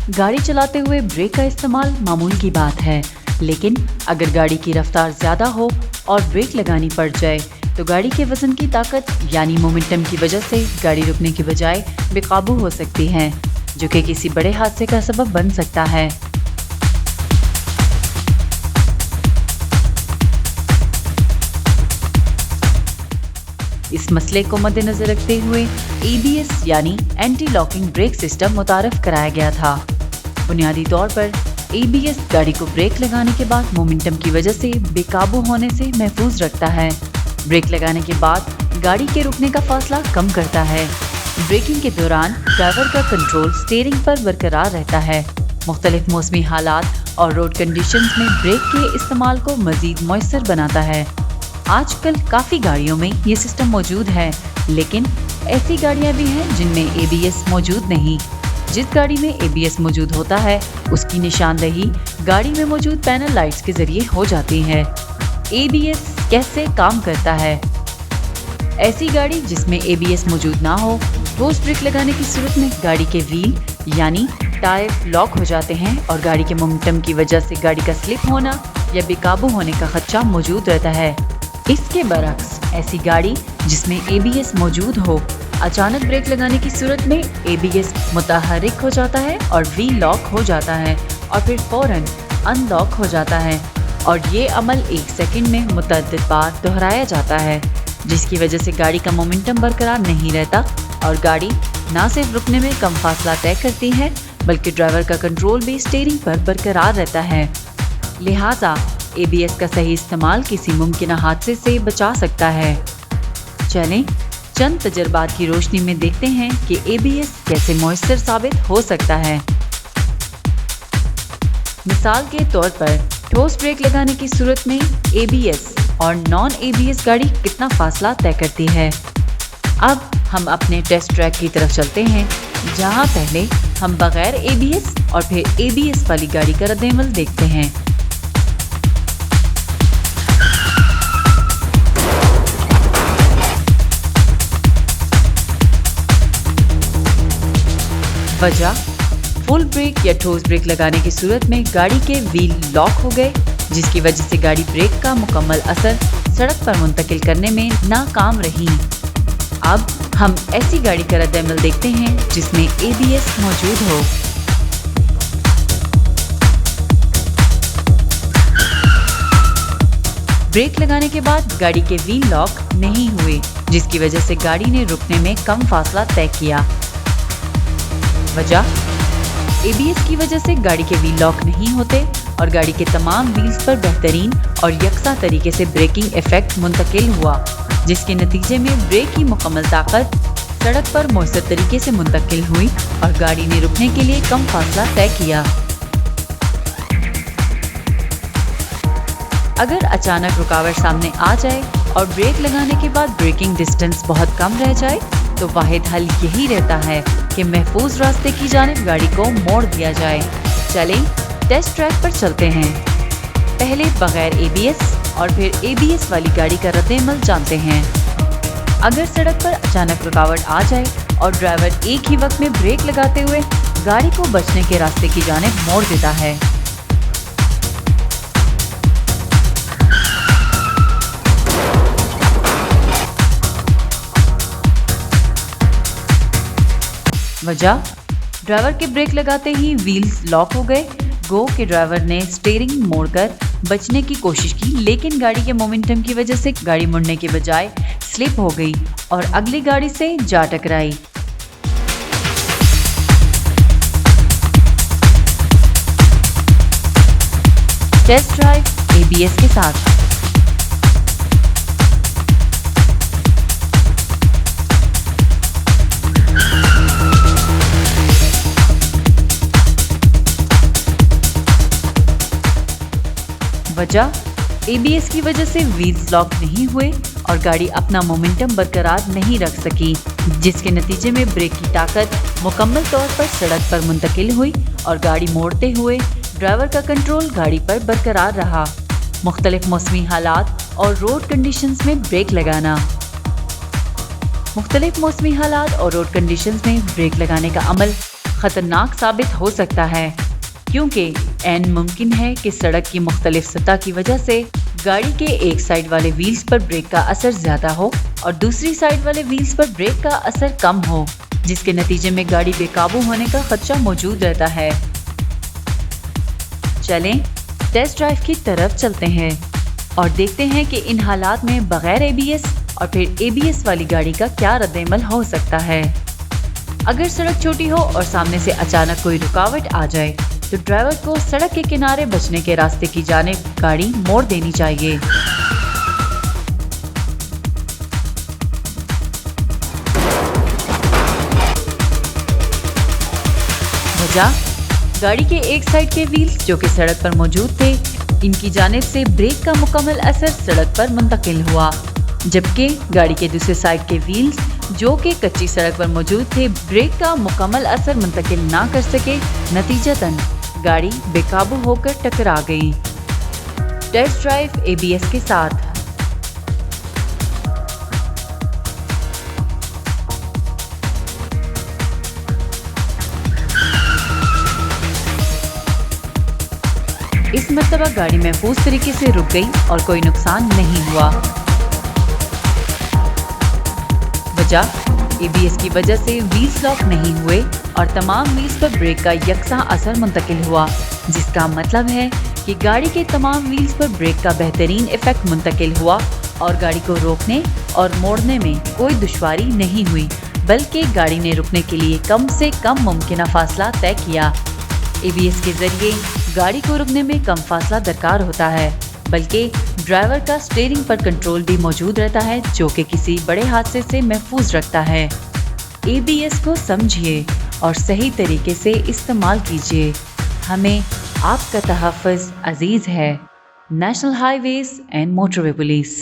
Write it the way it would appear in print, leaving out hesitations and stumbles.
गाड़ी चलाते हुए ब्रेक का इस्तेमाल मामूल की बात है, लेकिन अगर गाड़ी की रफ्तार ज़्यादा हो और ब्रेक लगानी पड़ जाए तो गाड़ी के वज़न की ताकत यानी मोमेंटम की वजह से गाड़ी रुकने की बजाय बेकाबू हो सकती है, जो कि किसी बड़े हादसे का सबब बन सकता है। इस मसले को मद्देनजर रखते हुए ABS यानी एंटी लॉकिंग ब्रेक सिस्टम मुतारफ कराया गया था। बुनियादी तौर पर ABS गाड़ी को ब्रेक लगाने के बाद मोमेंटम की वजह से बेकाबू होने से महफूज रखता है। ब्रेक लगाने के बाद गाड़ी के रुकने का फासला कम करता है। ब्रेकिंग के दौरान ड्राइवर का कंट्रोल स्टीयरिंग पर बरकरार रहता है। मुख्तलिफ मौसमी हालात और रोड कंडीशंस में ब्रेक के इस्तेमाल को मज़ीद मौसर बनाता है। आजकल काफ़ी गाड़ियों में ये सिस्टम मौजूद है, लेकिन ऐसी गाड़ियाँ भी हैं जिनमें ABS मौजूद नहीं। जिस गाड़ी में ABS मौजूद होता है उसकी निशानदही गाड़ी में मौजूद पैनल लाइट्स के ज़रिए हो जाती है। ABS कैसे काम करता है? ऐसी गाड़ी जिसमें ABS मौजूद ना हो, ठोस ब्रेक लगाने की सूरत में गाड़ी के व्हील यानी टायर लॉक हो जाते हैं और गाड़ी के मोमेंटम की वजह से गाड़ी का स्लिप होना या बेकाबू होने का खदशा मौजूद रहता है। इसके बरक्स ऐसी गाड़ी जिसमें ABS मौजूद हो, अचानक ब्रेक लगाने की सूरत में ABS मुतहर्रिक हो जाता है और व्हील लॉक हो जाता है और फिर फौरन अनलॉक हो जाता है, और ये अमल 1 सेकंड में मुतअद्दिद बार दोहराया जाता है, जिसकी वजह से गाड़ी का मोमेंटम बरकरार नहीं रहता और गाड़ी ना सिर्फ रुकने में कम फासला तय करती है बल्कि ड्राइवर का कंट्रोल भी स्टीयरिंग पर बरकरार रहता है। लिहाजा ABS का सही इस्तेमाल किसी मुमकिन हादसे से बचा सकता है। चलें चंद तजर्बात की रोशनी में देखते हैं कि ABS कैसे मौसर साबित हो सकता है। मिसाल के तौर पर ठोस ब्रेक लगाने की सूरत में ABS और नॉन ABS गाड़ी कितना फासला तय करती है। अब हम अपने टेस्ट ट्रैक की तरफ चलते हैं, जहां पहले हम बगैर ABS और फिर ABS वाली गाड़ी का रद्द-ए-अमल देखते हैं। वजह फुल ब्रेक या ठोस ब्रेक लगाने की सूरत में गाड़ी के व्हील लॉक हो गए, जिसकी वजह से गाड़ी ब्रेक का मुकम्मल असर सड़क पर मुंतकिल करने में नाकाम रही। अब हम ऐसी गाड़ी का रद्द-ए-अमल देखते हैं जिसमें ABS मौजूद हो। ब्रेक लगाने के बाद गाड़ी के व्हील लॉक नहीं हुए, जिसकी वजह से गाड़ी ने रुकने में कम फासला तय किया। वजह ABS की वजह से गाड़ी के व्हील लॉक नहीं होते और गाड़ी के तमाम व्हील्स पर बेहतरीन और यकसा तरीके से ब्रेकिंग इफेक्ट मुंतकिल हुआ, जिसके नतीजे में ब्रेक की मुकम्मल ताकत सड़क पर मौसर तरीके से मुंतकिल हुई और गाड़ी ने रुकने के लिए कम फासला तय किया। अगर अचानक रुकावट सामने आ जाए और ब्रेक लगाने के बाद ब्रेकिंग डिस्टेंस बहुत कम रह जाए तो वाहिद हल यही रहता है कि महफूज रास्ते की जानिब गाड़ी को मोड़ दिया जाए। चलें टेस्ट ट्रैक पर चलते हैं। पहले बगैर ABS और फिर ABS वाली गाड़ी का रद्द-ए-अमल जानते हैं। अगर सड़क पर अचानक रुकावट आ जाए और ड्राइवर एक ही वक्त में ब्रेक लगाते हुए गाड़ी को बचने के रास्ते की जानिब मोड़ देता है, वजह ड्राइवर के ब्रेक लगाते ही व्हील्स लॉक हो गए। गो के ड्राइवर ने स्टीयरिंग मोड़कर बचने की कोशिश की, लेकिन गाड़ी के मोमेंटम की वजह से गाड़ी मुड़ने के बजाय स्लिप हो गई और अगली गाड़ी से जा टकराई। टेस्ट ड्राइव ABS के साथ। वजह ABS की वजह से व्हील्स लॉक नहीं हुए और गाड़ी अपना मोमेंटम बरकरार नहीं रख सकी, जिसके नतीजे में ब्रेक की ताकत मुकम्मल तौर पर सड़क पर मुंतकिल हुई और गाड़ी मोड़ते हुए ड्राइवर का कंट्रोल गाड़ी पर बरकरार रहा। मुख्तलिफ मौसमी हालात और रोड कंडीशंस में ब्रेक लगाना। मुख्तलिफ मौसमी हालात और रोड कंडीशंस में ब्रेक लगाने का अमल खतरनाक साबित हो सकता है, क्योंकि ऐन मुमकिन है कि सड़क की मुख्तलिफ सतह की वजह से गाड़ी के एक साइड वाले व्हील्स पर ब्रेक का असर ज्यादा हो और दूसरी साइड वाले व्हील्स पर ब्रेक का असर कम हो, जिसके नतीजे में गाड़ी बेकाबू होने का खदशा मौजूद रहता है। चलें टेस्ट ड्राइव की तरफ चलते हैं और देखते हैं कि इन हालात में बगैर एबीएस और फिर एबीएस वाली गाड़ी का क्या रद्द-ए-अमल हो सकता है। अगर सड़क छोटी हो और सामने से अचानक कोई रुकावट आ जाए तो ड्राइवर को सड़क के किनारे बचने के रास्ते की जानिब गाड़ी मोड़ देनी चाहिए। वजह, गाड़ी के एक साइड के व्हील्स जो कि सड़क पर मौजूद थे, इनकी जानिब से ब्रेक का मुकम्मल असर सड़क पर मुंतकिल हुआ, जबकि गाड़ी के दूसरे साइड के व्हील्स जो कि कच्ची सड़क पर मौजूद थे ब्रेक का मुकम्मल असर मुंतकिल ना कर सके। नतीजतन गाड़ी बेकाबू होकर टकरा गई। टेस्ट ड्राइव एबीएस के साथ। इस मर्तबा गाड़ी महफूज तरीके से रुक गई और कोई नुकसान नहीं हुआ। वजह, एबीएस की वजह से व्हील्स लॉक नहीं हुए और तमाम व्हील्स पर ब्रेक का यकसा असर मुंतकिल हुआ, जिसका मतलब है कि गाड़ी के तमाम व्हील्स पर ब्रेक का बेहतरीन इफेक्ट मुंतकिल हुआ और गाड़ी को रोकने और मोड़ने में कोई दुश्वारी नहीं हुई, बल्कि गाड़ी ने रुकने के लिए कम से कम मुमकिन फासला तय किया। एबीएस के जरिए गाड़ी को रुकने में कम फासला दरकार होता है, बल्कि ड्राइवर का स्टीयरिंग पर कंट्रोल भी मौजूद रहता है, जो कि किसी बड़े हादसे से महफूज रखता है। एबीएस को समझिए और सही तरीके से इस्तेमाल कीजिए। हमें आपका तहफ़्फ़ुज़ अजीज़ है। National highways and motorway police.